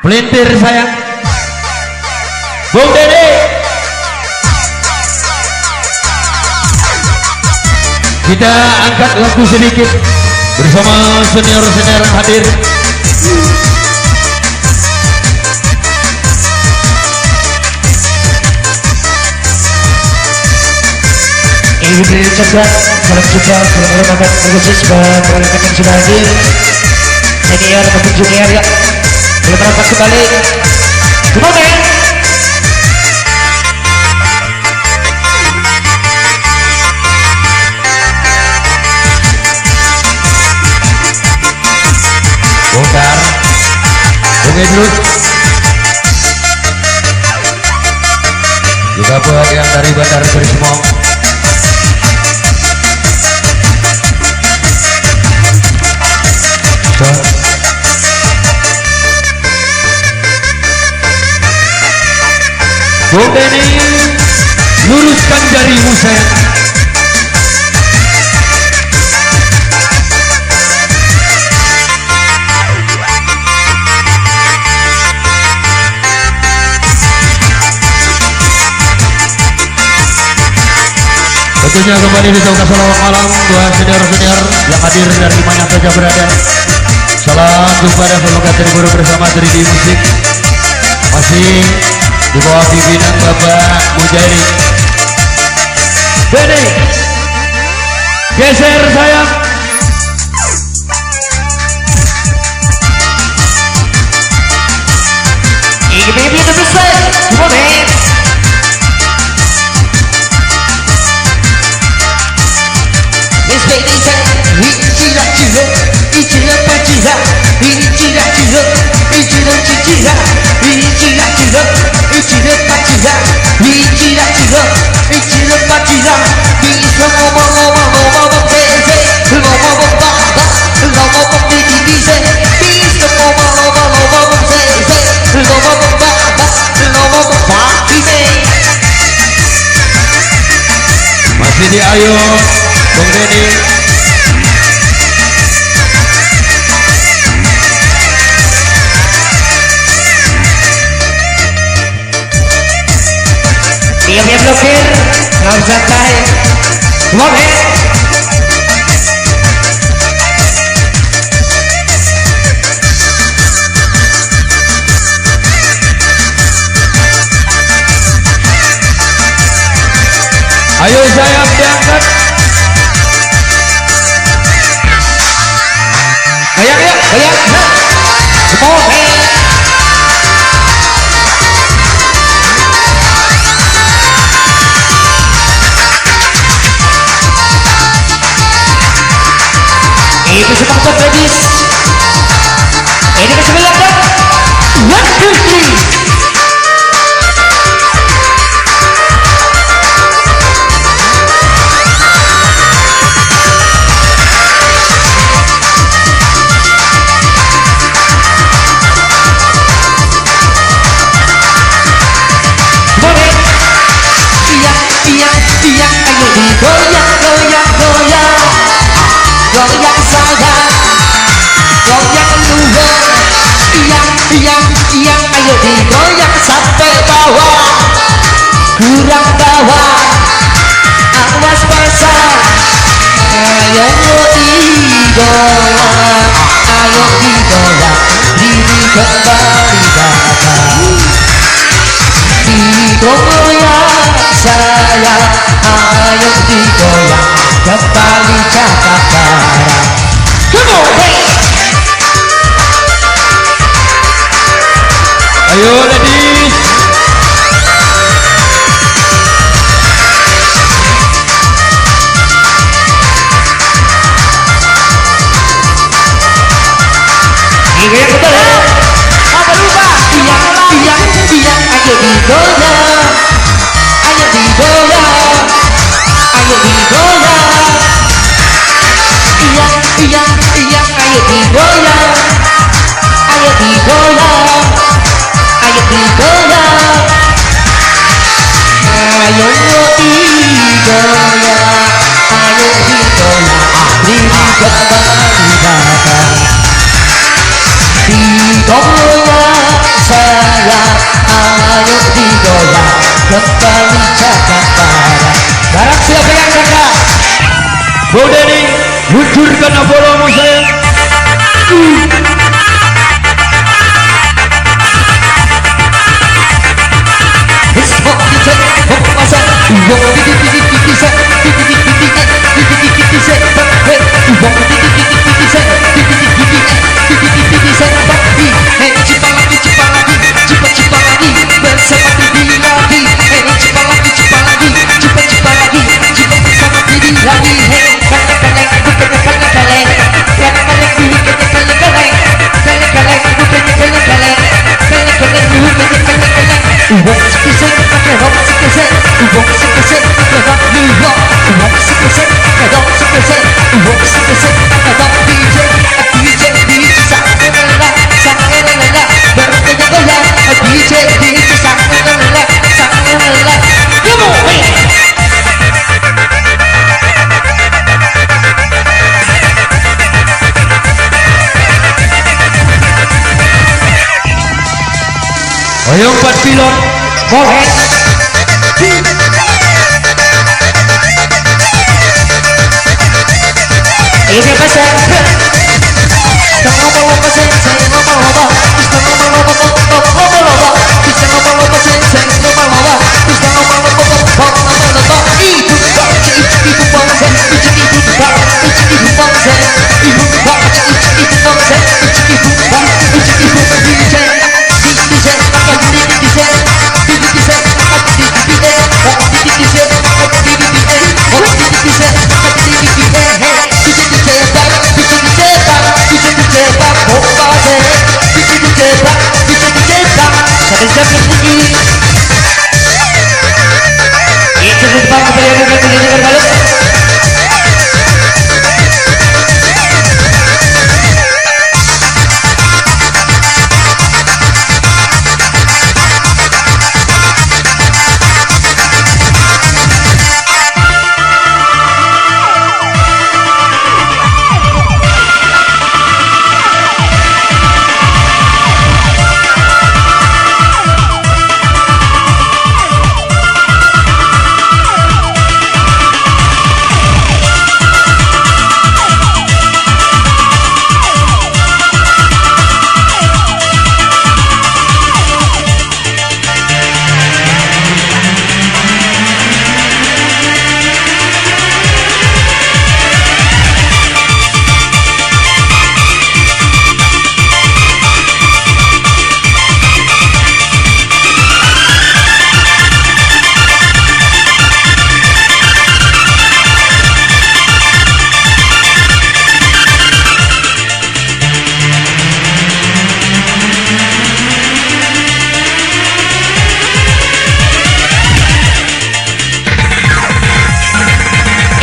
Pelintir sayang Bung Dede. Kita angkat lagu sedikit bersama senior-senior yang hadir. Ini diucapkan salam jumpa, salam hormat khusus buat rekan-rekan yang sudah hadir, senior maupun junior ya. Boleh merapat kembali. Semoga ya. Bongkar Bung Idrus juga buat yang dari Bandar Gerismong. Bung Denny luruskan jarimu sayang. Tentunya kembali diucapkan selamat malam buat senior-senior yang hadir dari mana saja berada. Salam jumpa dan semoga terhibur bersama 3D Musik masih di bawah pimpinan Bapak Mujahid. Denny geser sayang. Ini baby itu besar. Gimana? Masih di Ayo Bung Denny. Diam-diam blokir, nggak santai. Semoga ya. Ayo sayang diangkat. Goyang ya, goyang. Semoga. Itu semangat ladies. Ini ke sebelah kan? 1, 2, 3. Goyang sayang, goyang luar, iya, ayo digoyang sampai bawah, kurang bawah, awas basah, ayo digoyang, diri kembali datang, digoyang sayang, ayo digoyang kembali Jakarta. Come on, hey. Ayo ladies. Ini yang betul ya. Apa lupa? Iya, ayo digoyang, ayo digoyang, ayo digoyang. Iya, ayo digoyang, ayo digoyang, ayo digoyang. Bau Denny, luncurkan Apollo saya. Ayo 4 pilot, forehead. Ini pasang.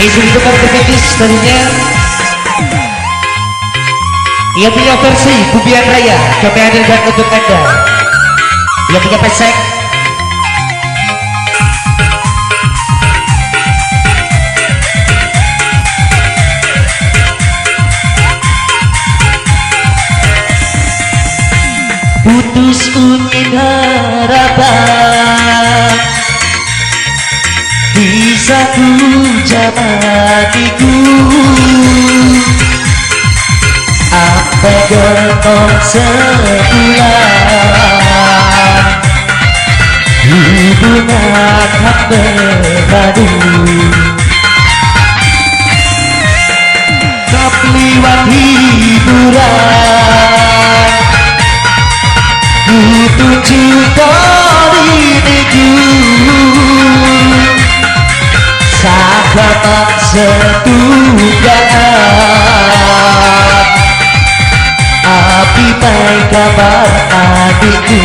Izin tukar terkikis tadinya. Ia punya versi Bubian Raya kami hadirkan untuk Anda. Ia punya pesek. Putus angin harapan bisa ku jalaniku, apa genom sebulan hubungan hamba baru tak liwat hiburan ku tunjuk diriku sahabat setunggangan api baik kabar adikku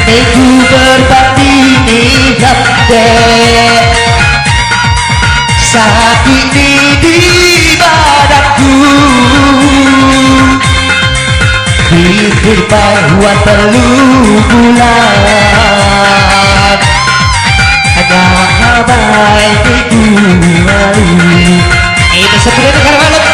aku berbakti niat dek saat ini di badanku pikir bahwa perlu bulan hanya abai itu malu itu seperti negara malam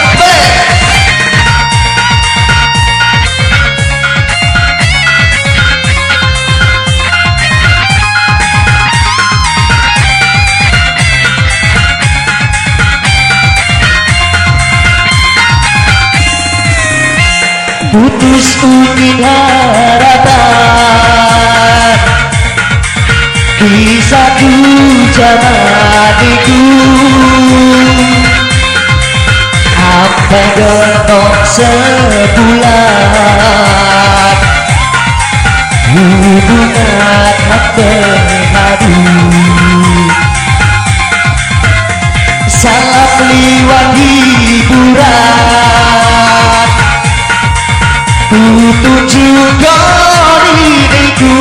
putus ungin harapan kisahku zaman itu apa gendong sebulan hubungan bermadu salam liwat hiburan tunjuk diriku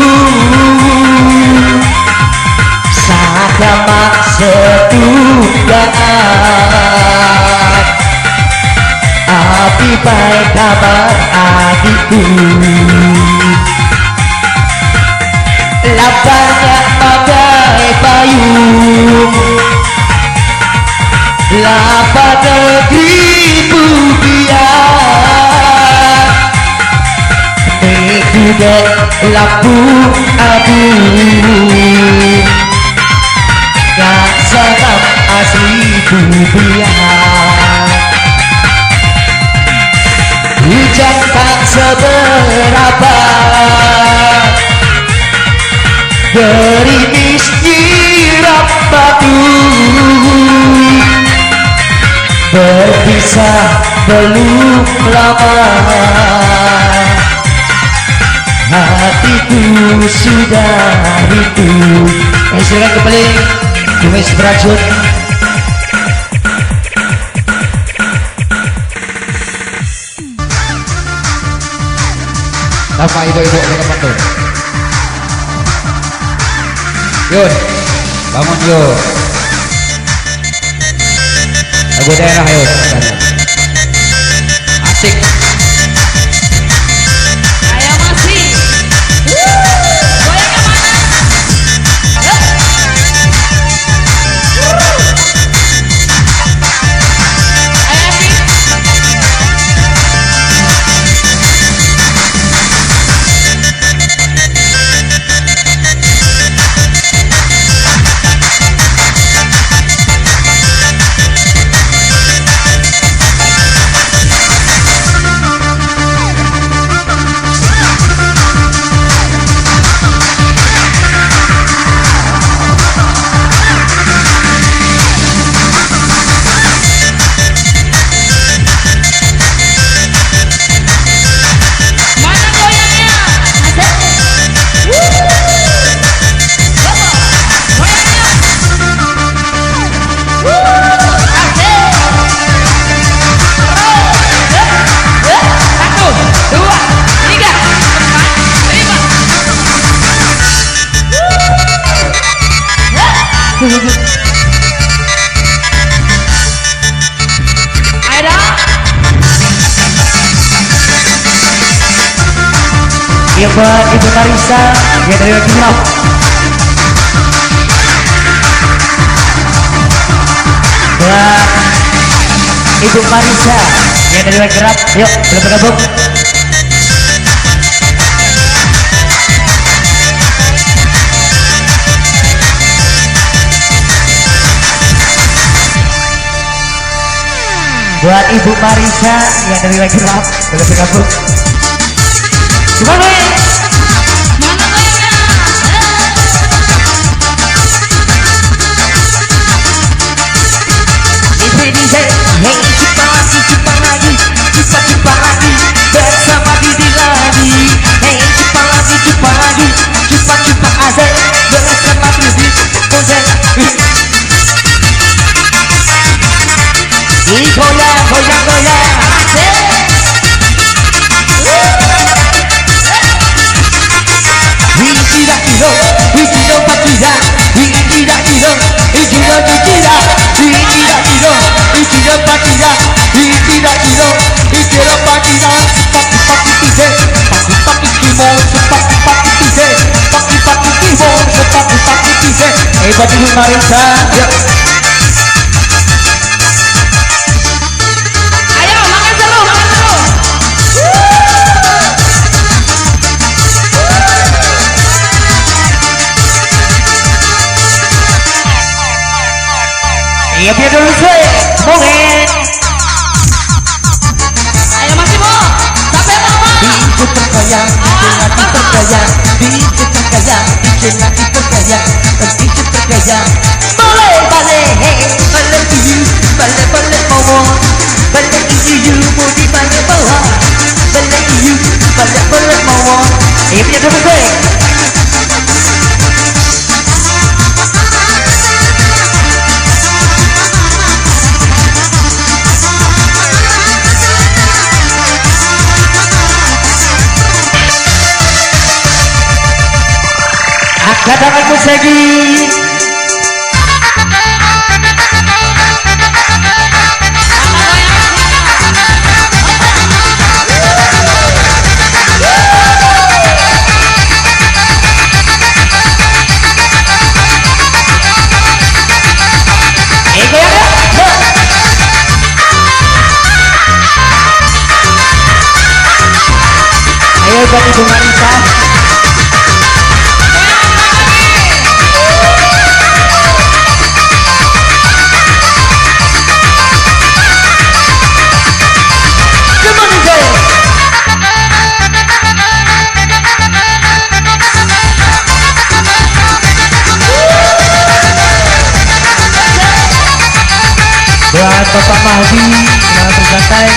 sakamak setunggangan api baik kabar adikku lapangnya bagai payung lapang negeri pubian mengkuda lampu abu gak salam asli pubian hujan tak seberapa gerimis nyiram batu berpisah belum lama hatiku sudah itu silakan kembali Jumis Beracun apa itu apa tuh Yun bangun Yun lagu daerah Yun asik Ayo masih goyang ya buat Ibu Marisa ya dari Wajibrock buat Ibu Marisa ya dari Wajibrock yuk belum bergabung buat Ibu Marisa yang dari Wajibrock belum bergabung gimana ya? mana goyangnya? DJ, hey cepat lagi bersama Didi lagi. Hey cepat lagi cepat asik bersama Didi konser. Goyang asik. Ichiro Pakira, Ibu Marisa, Ayo makan seru. iya biar dulu saya, Ayo masih mau. Sampai mama. diperkaya, diperkaya, diperkaya, diperkaya, diperkaya. Boleh, boleh, boleh you, boleh, boleh mau, boleh you mau di mana bawah, boleh you, boleh, boleh mau. Ini punya drum gue. Katakan Musegi. Ayo buat Ibu Marisa. Buat Bapak Mahdi, selamat bersantai.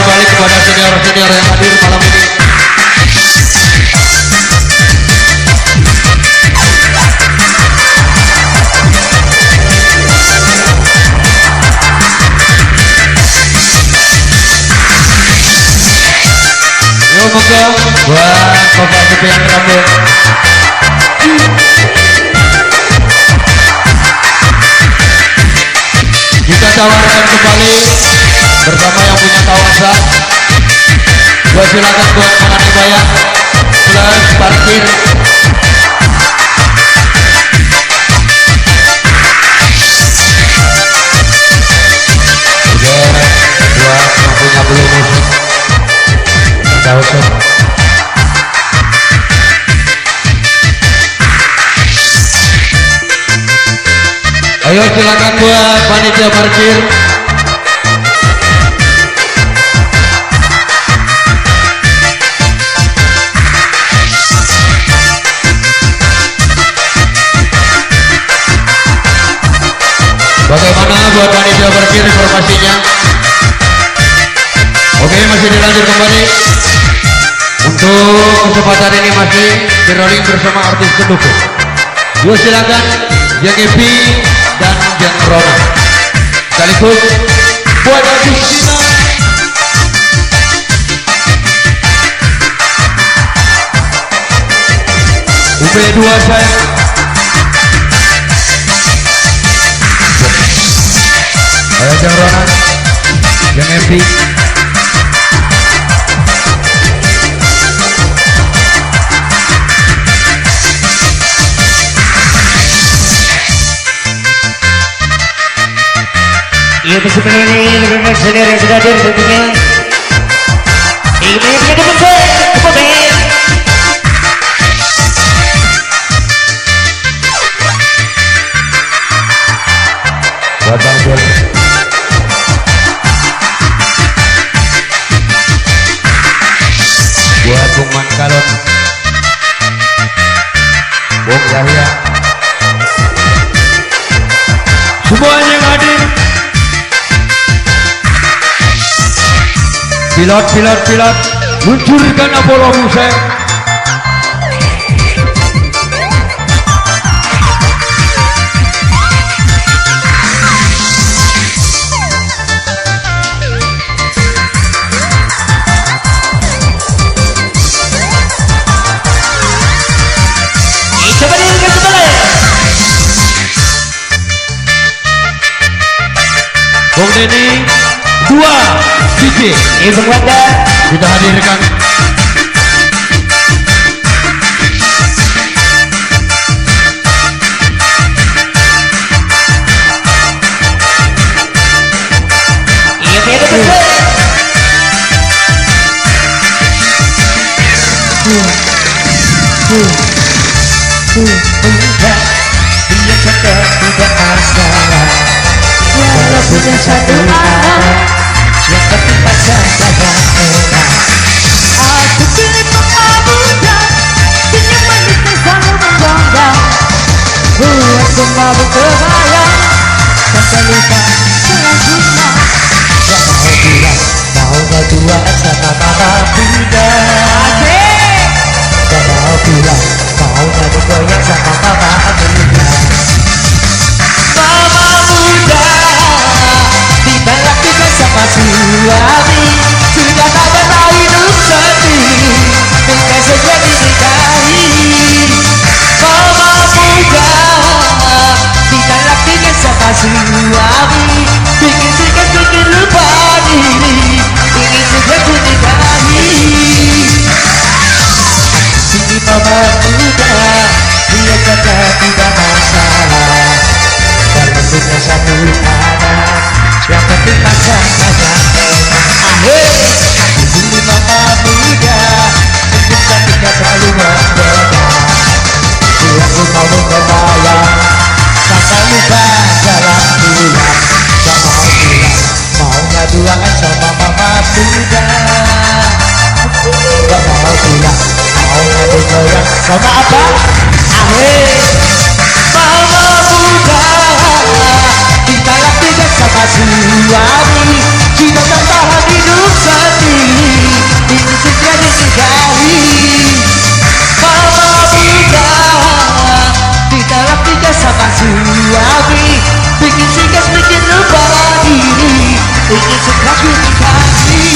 Balik kepada senior-senior yang hadir malam ini. Yuk moga buat Bapak Sofian Rambut. Kita tawarkan kembali bersama yang punya kawasan. Gua silakan buat mengenai bayar plus parkir. Oke, buat yang punya belum musik kawasan. Ayo silakan buat panitia parkir. lagi reformasinya. Oke, masih dilanjut kembali. Untuk kesempatan ini masih di-rolling bersama artis pendukung. Yuk silakan Jeng Epi dan Jeng Rona. Sekaligus buat artis kita. UB2 saya. Ayo Jeng Rona, Jeng Epi. Iya bersama ini lebih senior yang sudah hadir tentunya. Ini punya teman saya, kepomen. Buat Bang Jol. Buat Bung Mankalon, Bung Yahya, semuanya yang hadir. Pilot, luncurkan Apollo Musa. Coba dihidupkan kembali. Bung Denny 2 DJ Ibu Wanda kita hadirkan. Iya punya teman saya. Enggak, dia cakap tidak masalah. Walaupun yang satu anak, yang penting pacar dagang enak. Aku pilih pengabutan, senyum manisnya selalu menggonggang. Buatku mabuk terbayang, sampai lupa selanjutnya. Gak mau bilang, mau berdua sama mama muda. Asik. Gak mau bilang, mau ngadu goyang sama mama muda. Mama muda, dibalak juga sama suami. Sudah tak pernah hidup sendiri, dengan saja dinikahi. Mama muda, dibalak juga sama suami. Bikin tegas, bikin lupa diri, ingin juga ku nikahi. Sini mama muda, dia kata tidak masalah. Kalau punya satu anak, yang penting pacar banyak enak. Sini mama muda, untuk cantiknya selalu berbeda. Aku mau berbayar, sampai lupa jalan pulang. Gak mau pulang, mau ngaduan sama mama muda. Gak mau pulang, mau ngadu goyang sama apa? Mama muda, ditalak tidak sama suami. Sudah tak tahan hidup sendiri, ingin segera dinikahi. Mama muda, ditalak tidak sama suami. Bikin tegas, bikin lupa diri, ingin segera ku nikahi.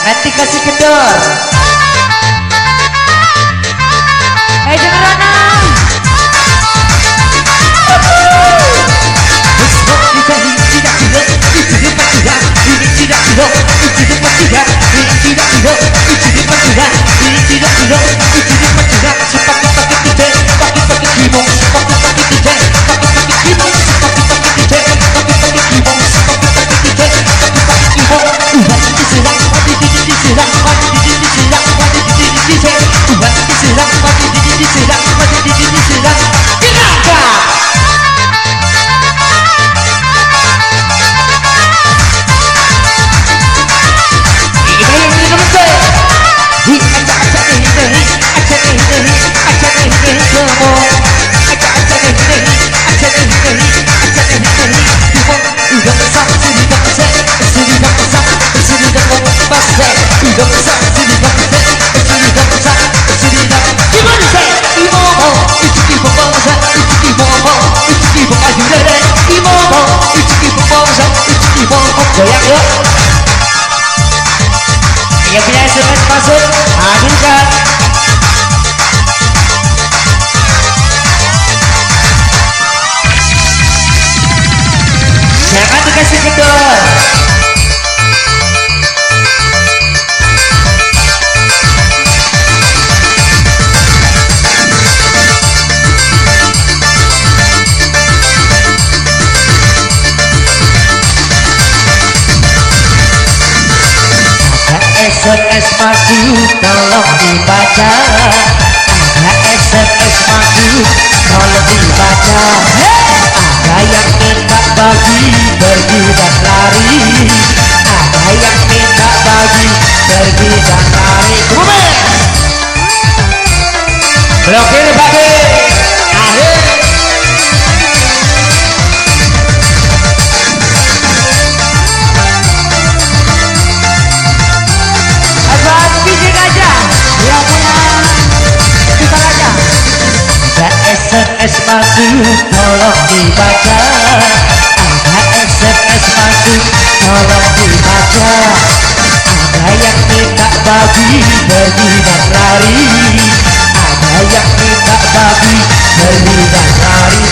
nanti kasih kendor. Jangan Ranang. Goyang yuk. Yang punya SMS masuk, hadirkan. Jangan dikasih kendor. SMS masuk tolong dibaca. Ada SMS masuk tolong dibaca. Ada yang minta bagi pergi dan lari. Ada yang minta bagi pergi dan lari. Blokir bagi akhir. SMS masuk tolong dibaca. Ada SMS masuk tolong dibaca. Ada yang minta bagi pergi dan lari. Ada yang minta bagi pergi dan lari.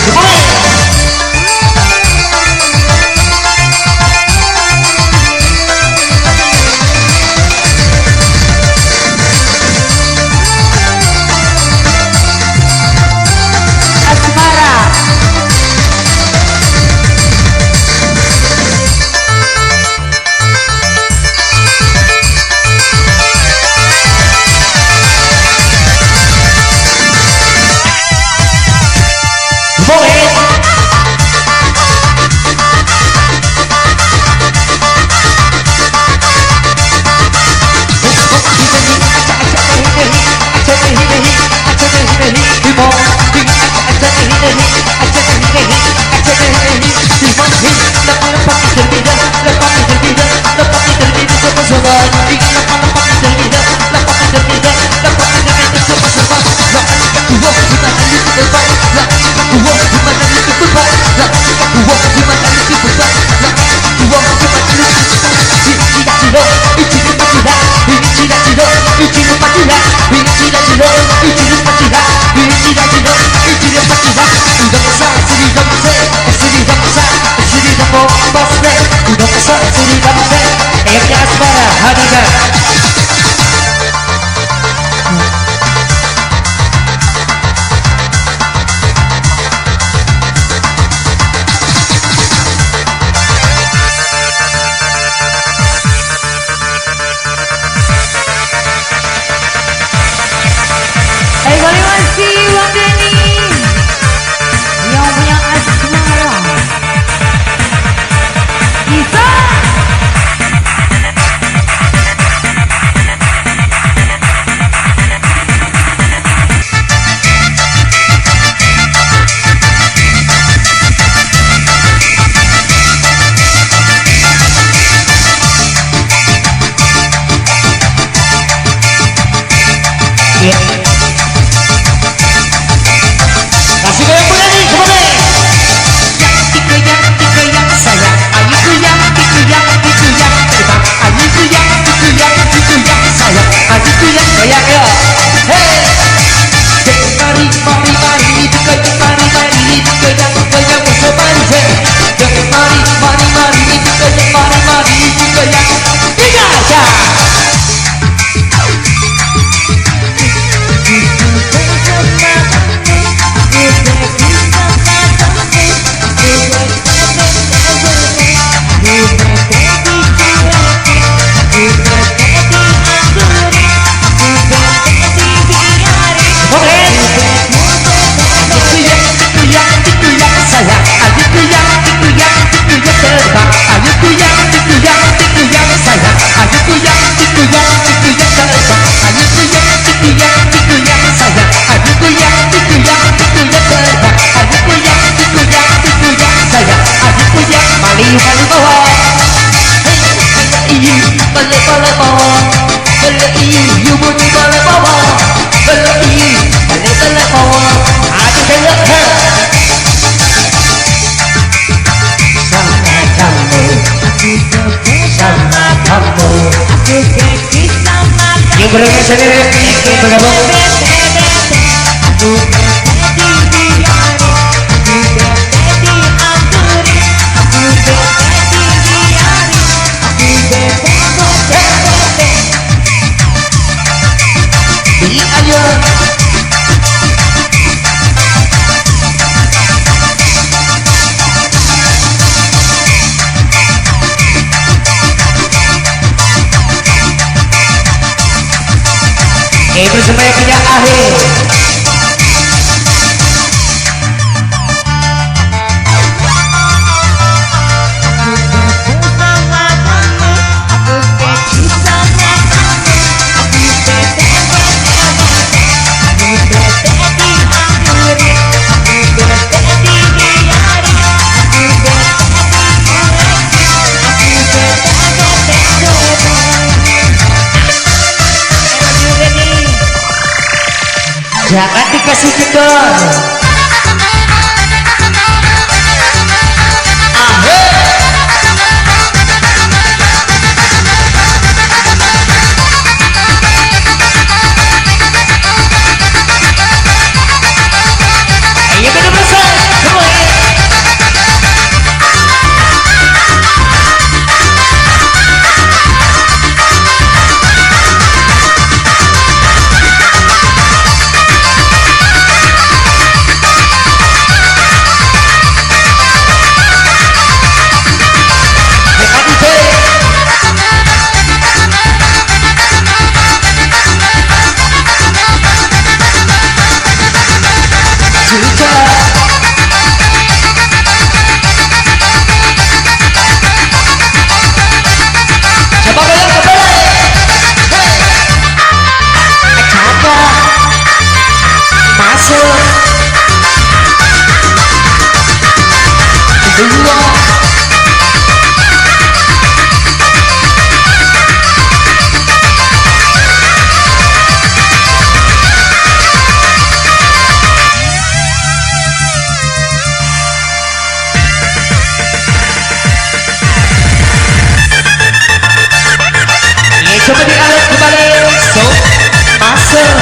sendiri ingin bergabung. Ayo. Bersama yang punya akhir. Jangan dikasih kendor. Ayo bener besar. Coba dialet kembali. So, masuk.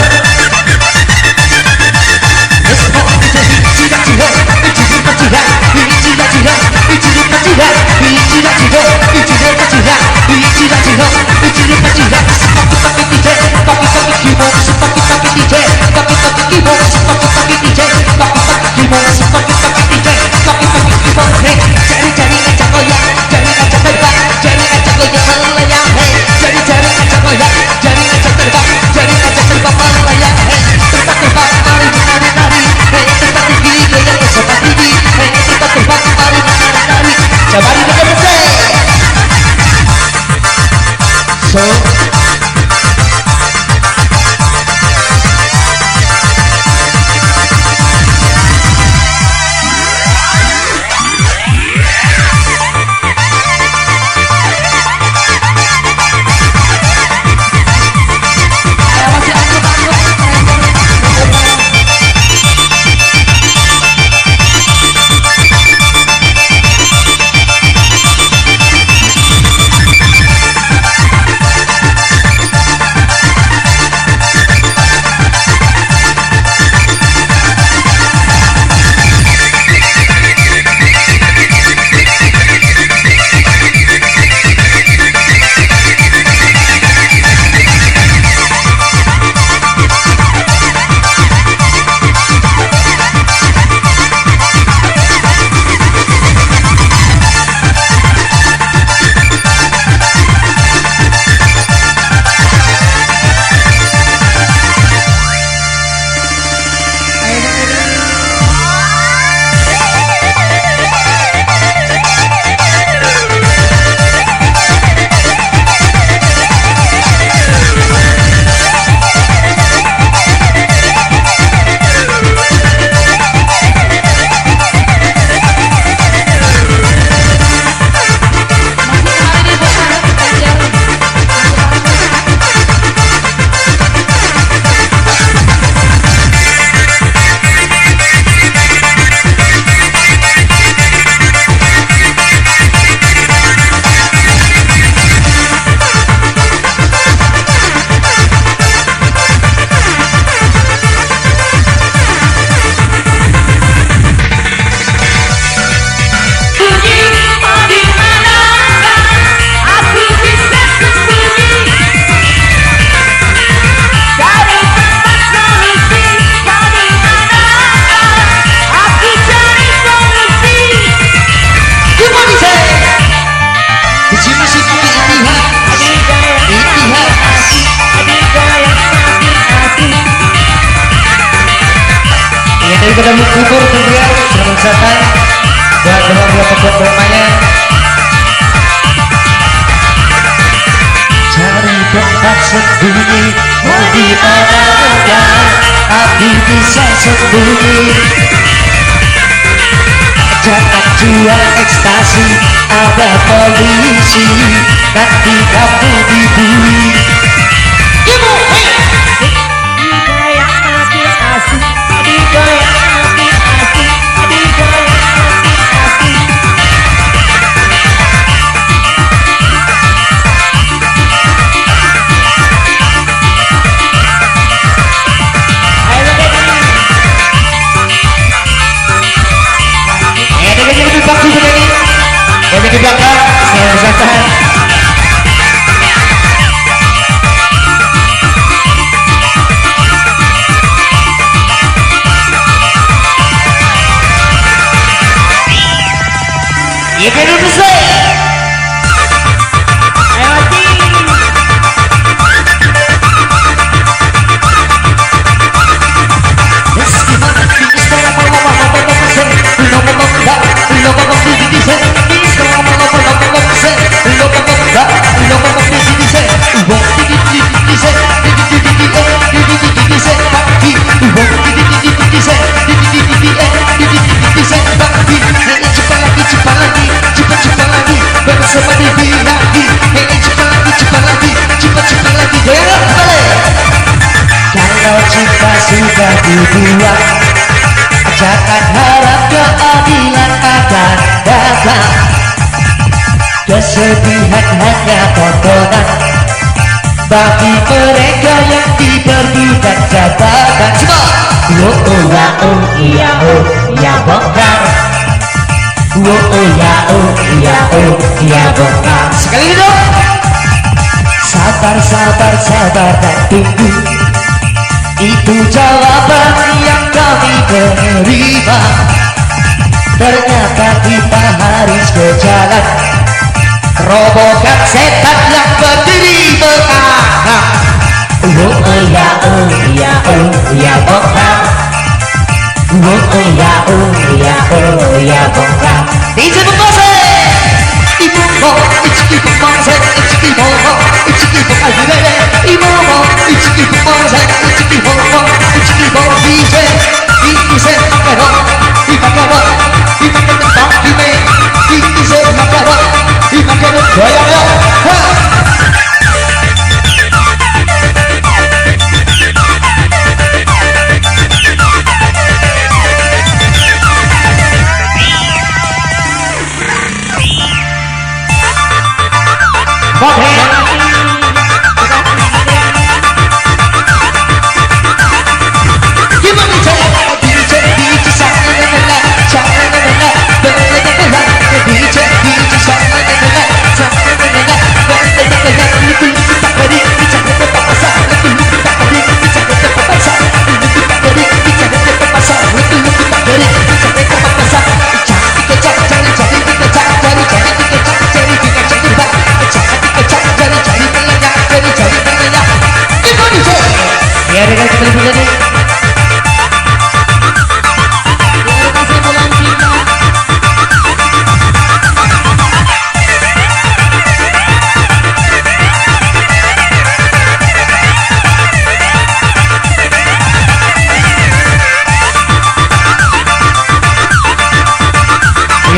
So dari kedai kubur tentunya selamat santai buat beberapa pembuat bermainnya. Cari tempat sembunyi di mana negara api bisa sembunyi. Jangan jual ekstasi, ada polisi nanti kamu dibully. Ibu, digoyang makin asik, digoyang makin asik, digoyang makin asik. Di belakang, saya santai. Ya kan udah selesai. Ayo lagi. Kalau cinta sudah dibuat, jangan harap keadilan akan datang. Kesedihan hanya tontonan bagi mereka yang diperbudak jabatan. Oh ya oh iya oh iya bongkar. Oh ya oh iya oh iya bongkar. Sekali lagi dong. Sabar sabar sabar dan tunggu, itu jawaban yang kami terima. Ternyata kita harus ke jalan, robohkan setan yang berdiri mengalah. Oh ya oh ya oh ya bongkar. Oh ya bongkar. DJ Bukose Ibu mo ichiki bukose ichiki mo ichiki bukazire Ibu mo ichiki bukose ichiki mo ichiki mo DJ DJ makero imakero imakero bakime DJ makero imakero goyang ha.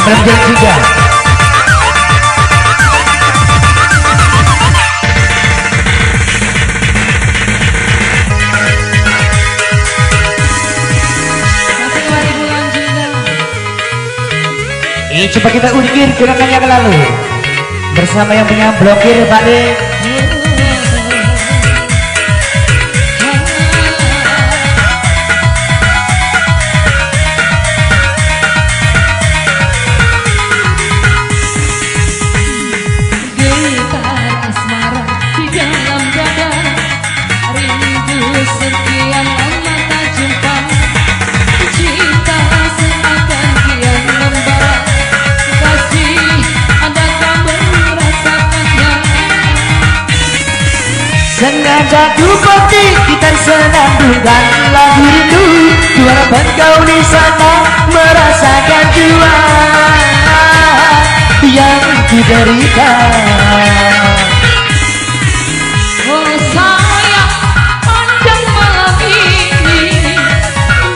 Berjam juga. Ini coba kita ukir gerakan yang lalu bersama yang punya blokir balik. Sengaja ku petik gitar senandungkan lagu rindu 200 harapan kau di sana merasakan jua yang diderita. Oh sayang, pandang malam ini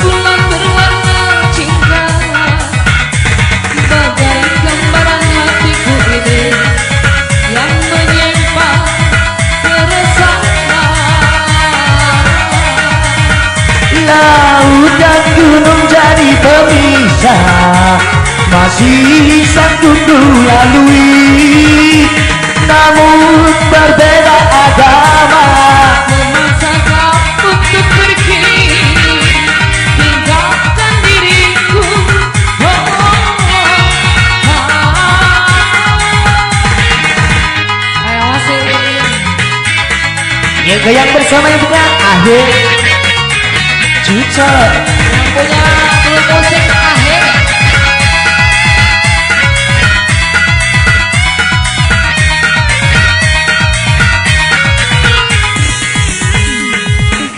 bulan berwarna cinta, bagai gambaran hatiku ini yang menyimpan keresahan. Laut dan gunung jadi pemisah, masih sanggup ku lalui, namun berbeda agama. Memaksa kau untuk pergi, tinggalkan diriku. Ayo masih Yang goyang bersama yang punya akhir Cucok. yang punya klub musik akhir.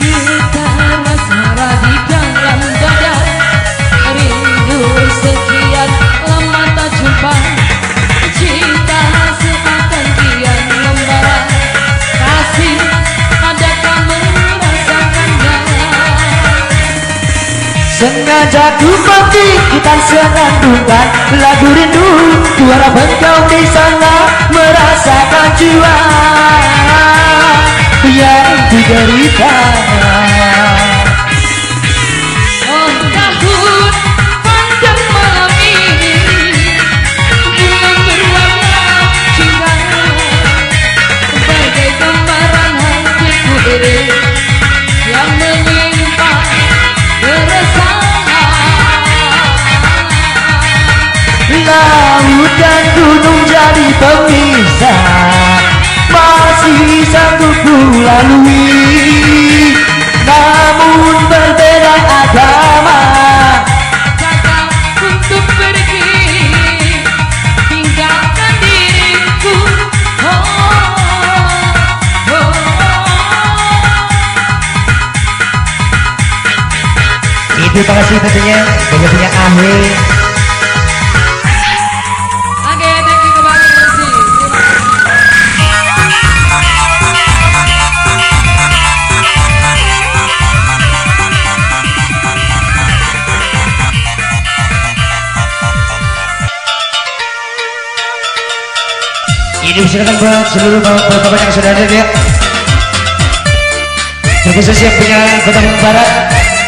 Getar suara di dalam dada, rindu sekian lama tak jumpa, cinta seakan kian membara, kasih adakah merasakannya? Sengaja ku kita senandungkan lagu rindu, ku harapkan kau di sana merasakan jua yang diderita. Oh tahun pandang malam ini bulan berwarna cinta, bagai gambaran hatiku ini yang menyimpan keresahan. Laut dan gunung jadi pemisah, masih sanggup ku lalui, namun berbeda agama. Kakak untuk pergi, tinggalkan diriku. Oh, oh, oh. Itu terima kasih tentunya bagi punya akhir. Oke, thank you kembali Mercy. Terima kasih. Ini silakan buat seluruh bapak-bapak yang sudah hadir ya. Terkhusus yang punya Kota Barat,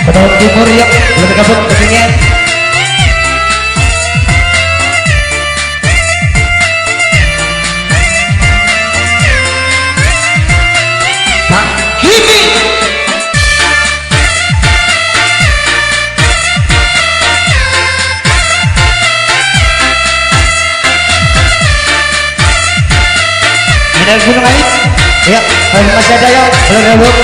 Kota Timur ya, belum bergabung tentunya. Pak Kimi. Dari Gunung Ais, ya, masih ada yang belum gabung.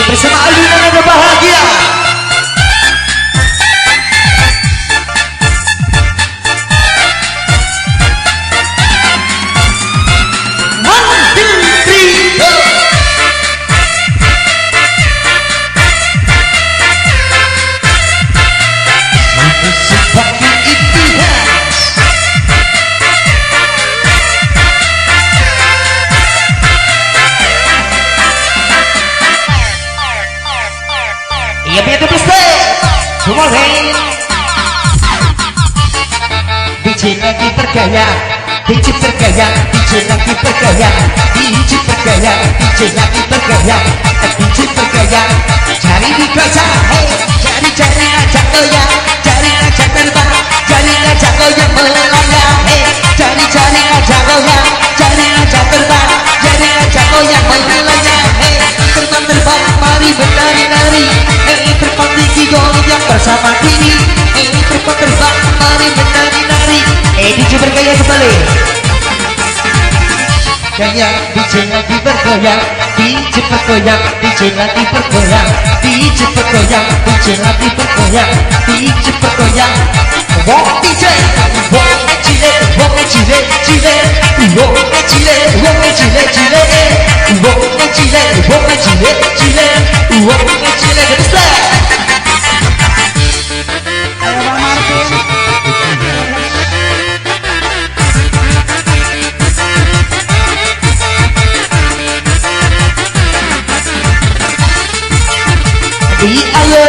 Bersama alunan yang bahagia. Iya punya tuh piste semua DJ lagi bergaya, DJ bergaya, DJ lagi bergaya, DJ bergaya, DJ lagi bergaya, DJ bergaya. Cari di kaca, cari aja goyang, cari aja terbang, cari aja goyang melayang, cari aja goyang, cari aja terbang, cari aja goyang melayang, terbang mari menari-nari, terbang tinggi goyang bersama diri, terbang mari menari-nari. DJ bergaya kembali. bergoyang, DJ lagi bergoyang, DJ bergoyang, DJ lagi bergoyang, DJ bergoyang, DJ lagi bergoyang, DJ bergoyang. Wong DJ, wong cile, wong cile, cile, wong cile, wong cile, cile, wong cile, wong cile, cile, wong cile, besar. Di ayo,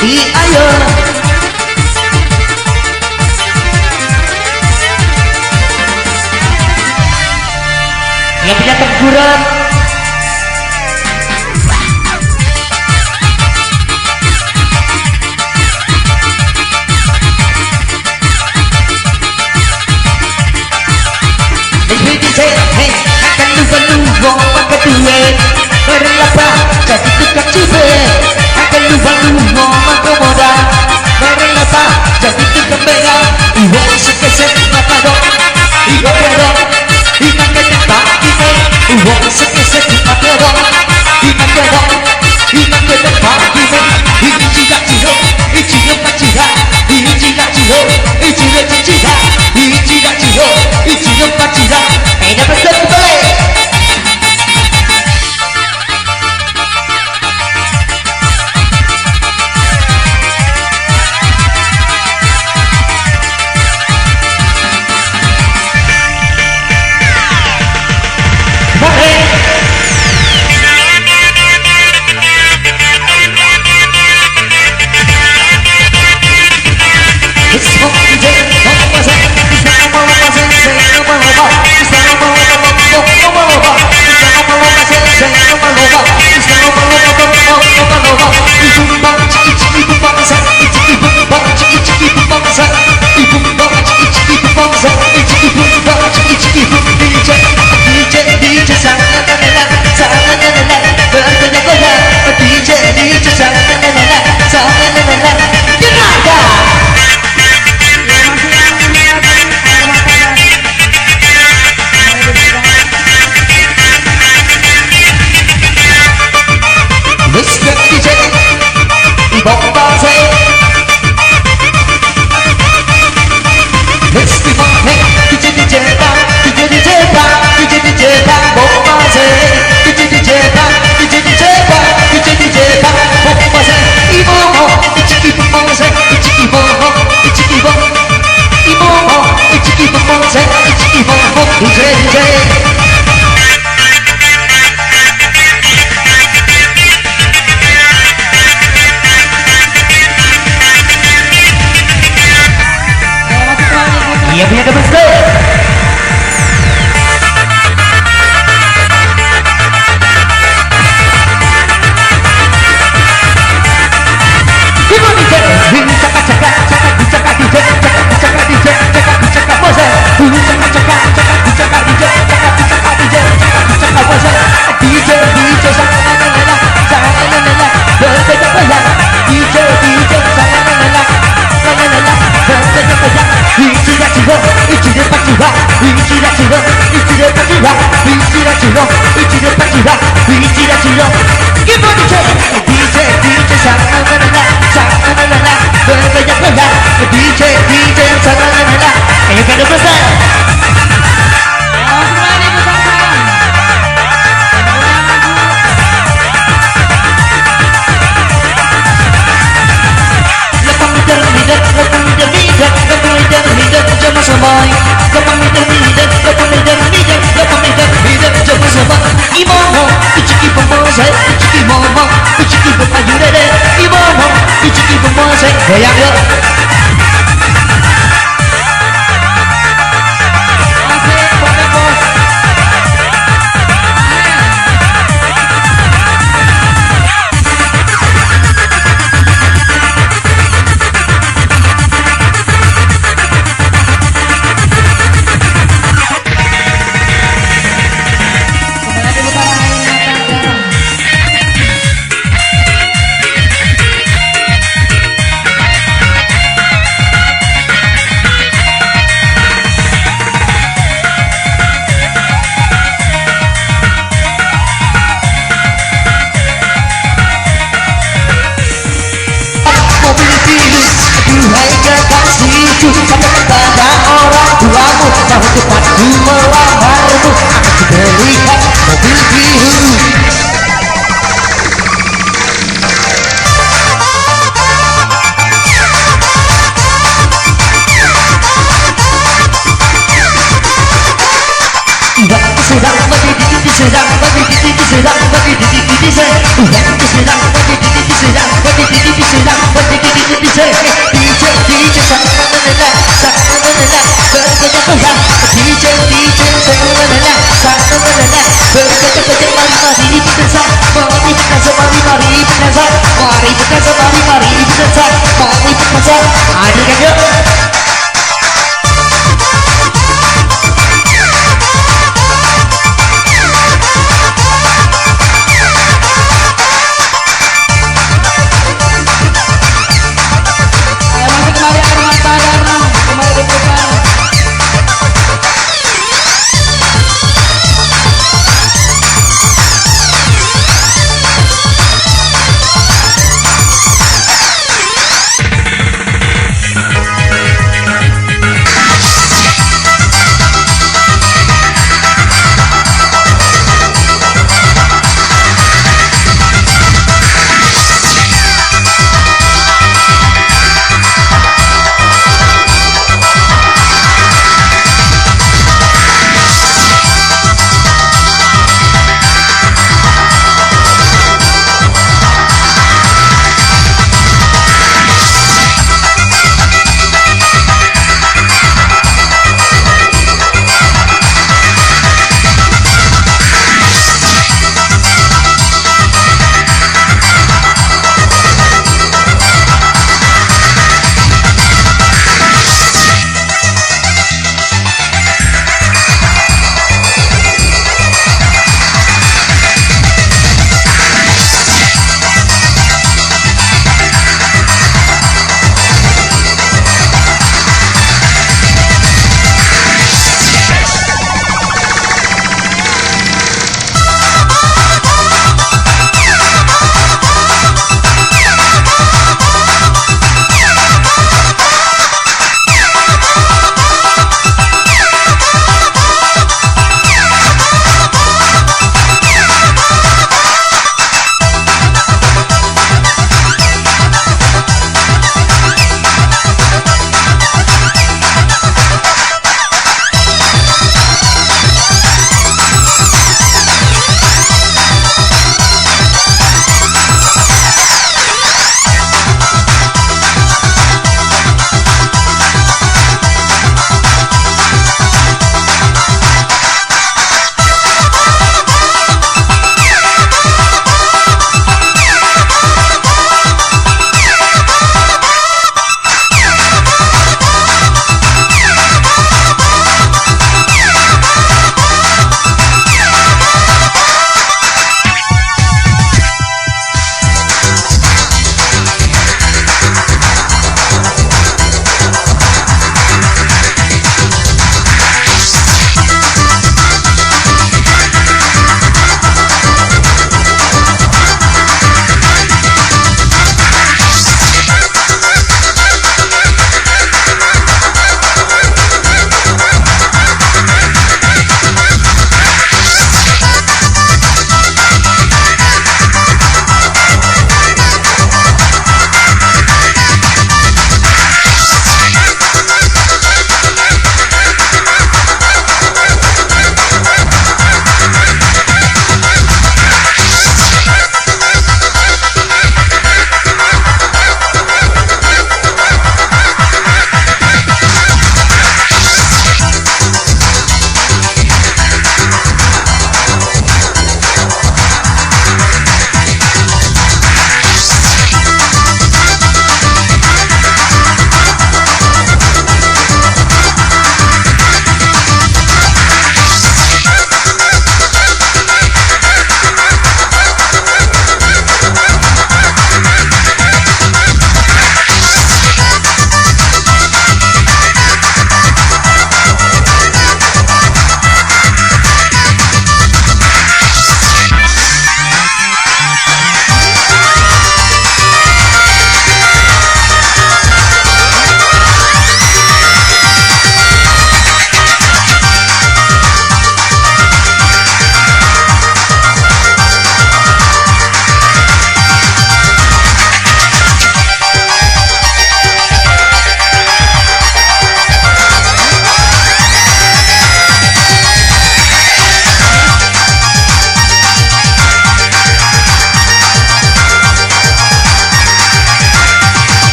di ayo. Yang punya teguran. Hey, akan lupa maka duit berlapa jadi tukang cibet. Akan lupa maka modal berlapa jadi tukang begal. Uang sekesek maka dong, ibu pedong, ibu ketempat ini. Uang sekesek maka dong, ibu pedong, ibu ketempat ini. Ini tidak ciro, ini tidak ciro, ini tidak ciro, ini tidak ciro, ini tidak ciro, ini tidak ciro. Ini betul betul. Iya punya double step. Goyang yuk. cepat ku melamarmu, aku belikan mobil biru. Sedang berdiri sedang berdiri sedang berdiri sedang berdiri sedang berdiri sedang berdiri sedang DJ sang menenang sang menenang bergejak goyang DJ sang menenang sang menenang bergejak goyang mari kita sang mari kita sang mari kita sang mari kita sang mari kita sang mari kita sang adik adik